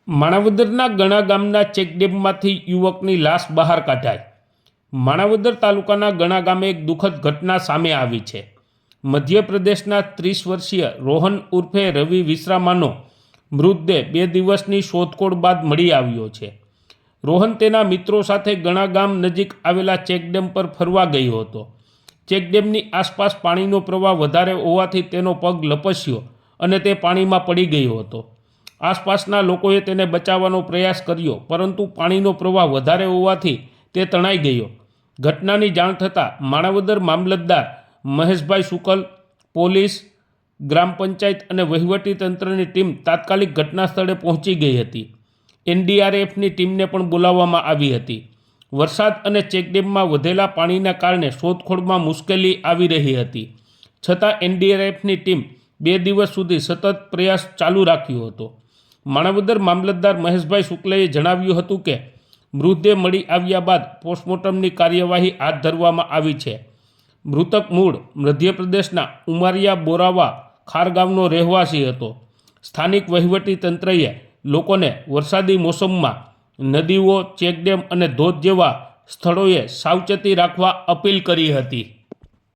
માણાવદરના ગણા ગામના ચેકડેમમાંથી યુવકની લાશ બહાર કાઢાઈ। માણાવદર તાલુકાના ગણા ગામે એક દુઃખદ ઘટના સામે આવી છે। મધ્યપ્રદેશના 30 વર્ષીય રોહન ઉર્ફે રવિ વિશ્રામાનો મૃતદેહ 2 દિવસની શોધખોળ બાદ મળી આવ્યો છે। રોહન તેના મિત્રો સાથે ગણા ગામ નજીક આવેલા ચેકડેમ પર ફરવા ગયો હતો। ચેકડેમની આસપાસ પાણીનો પ્રવાહ વધારે હોવાથી તેનો પગ લપસ્યો અને તે પાણીમાં પડી ગયો હતો। આસપાસના લોકોએ તેને બચાવવાનો પ્રયાસ કર્યો, પરંતુ પાણીનો પ્રવાહ વધારે હોવાથી તે તણાઈ ગયો। ઘટનાની જાણ થતાં માણાવદર મામલતદાર મહેશભાઈ શુકલ, પોલીસ, ગ્રામ પંચાયત અને વહીવટી તંત્રની ટીમ તાત્કાલિક ઘટના સ્થળે પહોંચી ગઈ હતી। એનડીઆરએફની ટીમને પણ બોલાવવામાં આવી હતી। વરસાદ અને ચેકડેમમાં વધેલા પાણીના કારણે શોધખોળમાં મુશ્કેલી આવી રહી હતી, છતાં એનડીઆરએફની ટીમ 2 દિવસ સુધી સતત પ્રયાસ ચાલુ રાખ્યો હતો। માણાવદર મામલતદાર મહેશભાઈ શુક્લએ જણાવ્યું હતું કે મૃતદેહ મળી આવ્યા બાદ પોસ્ટમોર્ટમની કાર્યવાહી હાથ ધરવામાં આવી છે। મૃતક મૂળ મધ્યપ્રદેશના ઉમરિયા બોરાવા ખાર ગામનો રહેવાસી હતો। સ્થાનિક વહીવટી તંત્રએ લોકોને વરસાદી મોસમમાં નદીઓ, ચેકડેમ અને ધોધ જેવા સ્થળોએ સાવચેતી રાખવા અપીલ કરી હતી।